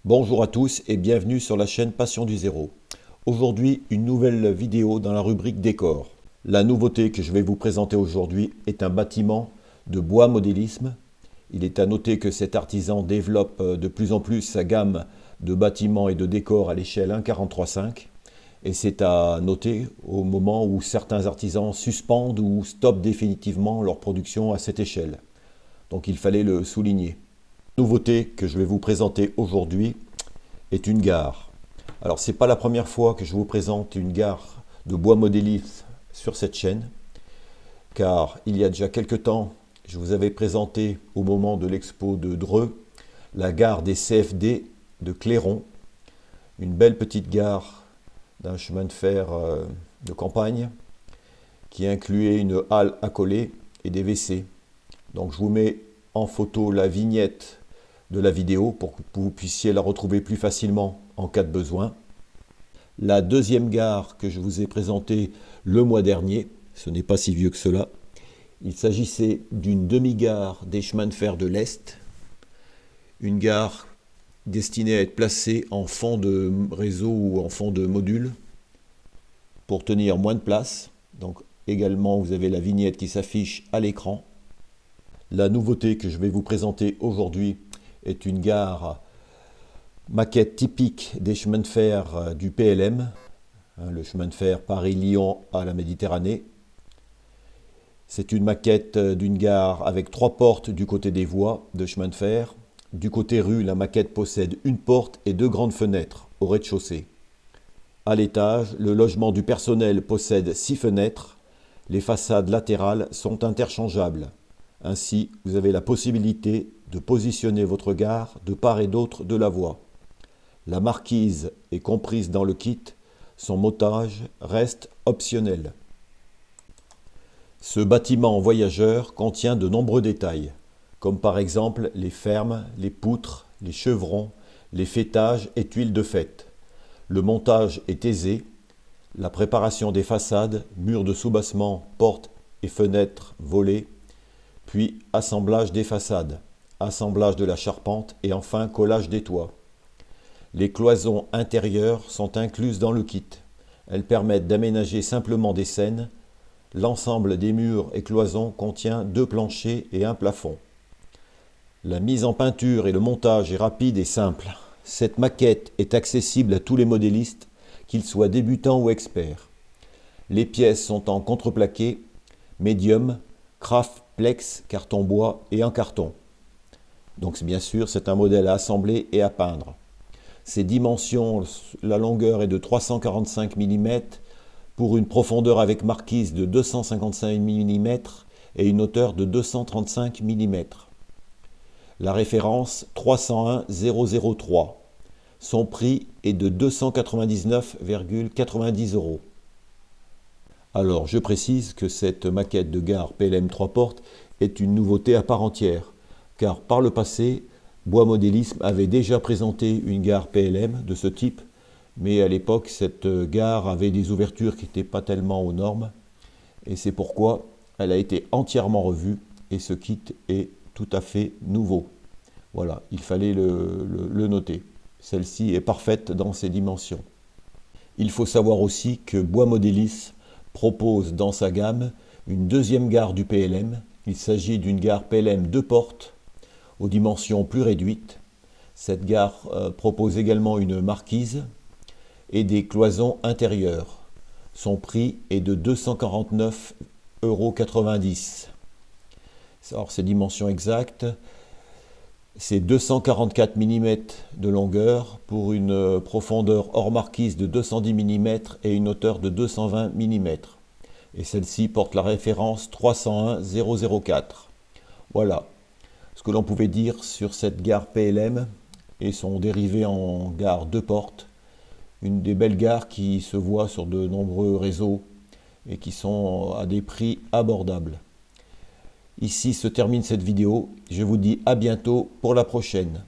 Bonjour à tous et bienvenue sur la chaîne Passion du Zéro. Aujourd'hui, une nouvelle vidéo dans la rubrique décor. La nouveauté que je vais vous présenter aujourd'hui est un bâtiment de bois modélisme. Il est à noter que cet artisan développe de plus en plus sa gamme de bâtiments et de décors à l'échelle 1,43,5. Et c'est à noter au moment où certains artisans suspendent ou stoppent définitivement leur production à cette échelle. Donc il fallait le souligner. La nouveauté que je vais vous présenter aujourd'hui est une gare. Alors c'est pas la première fois que je vous présente une gare de bois modélisme sur cette chaîne, car il y a déjà quelques temps, je vous avais présenté au moment de l'expo de Dreux la gare des CFD de Clairon, une belle petite gare d'un chemin de fer de campagne qui incluait une halle accolée et des WC. Donc je vous mets en photo la vignette de la vidéo pour que vous puissiez la retrouver plus facilement en cas de besoin. La deuxième gare que je vous ai présentée le mois dernier, ce n'est pas si vieux que cela, il s'agissait d'une demi-gare des chemins de fer de l'Est, une gare destinée à être placée en fond de réseau ou en fond de module pour tenir moins de place. Donc également vous avez la vignette qui s'affiche à l'écran. La nouveauté que je vais vous présenter aujourd'hui est une gare maquette typique des chemins de fer du PLM, le chemin de fer Paris-Lyon à la Méditerranée. C'est une maquette d'une gare avec 3 portes du côté des voies de chemin de fer. Du côté rue, la maquette possède une porte et 2 grandes fenêtres au rez-de-chaussée. À l'étage, le logement du personnel possède 6 fenêtres. Les façades latérales sont interchangeables. Ainsi, vous avez la possibilité de positionner votre gare de part et d'autre de la voie. La marquise est comprise dans le kit, son montage reste optionnel. Ce bâtiment voyageur contient de nombreux détails, comme par exemple les fermes, les poutres, les chevrons, les faîtages et tuiles de fête. Le montage est aisé, la préparation des façades, murs de soubassement, portes et fenêtres volets, puis assemblage des façades, assemblage de la charpente et enfin collage des toits. Les cloisons intérieures sont incluses dans le kit. Elles permettent d'aménager simplement des scènes. L'ensemble des murs et cloisons contient 2 planchers et un plafond. La mise en peinture et le montage est rapide et simple. Cette maquette est accessible à tous les modélistes, qu'ils soient débutants ou experts. Les pièces sont en contreplaqué, médium, craft, plex, carton bois et en carton. Donc bien sûr, c'est un modèle à assembler et à peindre. Ses dimensions, la longueur est de 345 mm pour une profondeur avec marquise de 255 mm et une hauteur de 235 mm. La référence 301003. Son prix est de 299,90 €. Alors, je précise que cette maquette de gare PLM 3 portes est une nouveauté à part entière, car par le passé, Bois Modélisme avait déjà présenté une gare PLM de ce type, mais à l'époque, cette gare avait des ouvertures qui n'étaient pas tellement aux normes, et c'est pourquoi elle a été entièrement revue, et ce kit est tout à fait nouveau. Voilà, il fallait le noter. Celle-ci est parfaite dans ses dimensions. Il faut savoir aussi que Bois Modélisme propose dans sa gamme une deuxième gare du PLM. Il s'agit d'une gare PLM 2 portes aux dimensions plus réduites. Cette gare propose également une marquise et des cloisons intérieures. Son prix est de 249,90 €. Alors ses dimensions exactes, c'est 244 mm de longueur pour une profondeur hors marquise de 210 mm et une hauteur de 220 mm. Et celle-ci porte la référence 301004. Voilà ce que l'on pouvait dire sur cette gare PLM et son dérivé en gare 2 portes. Une des belles gares qui se voit sur de nombreux réseaux et qui sont à des prix abordables. Ici se termine cette vidéo. Je vous dis à bientôt pour la prochaine.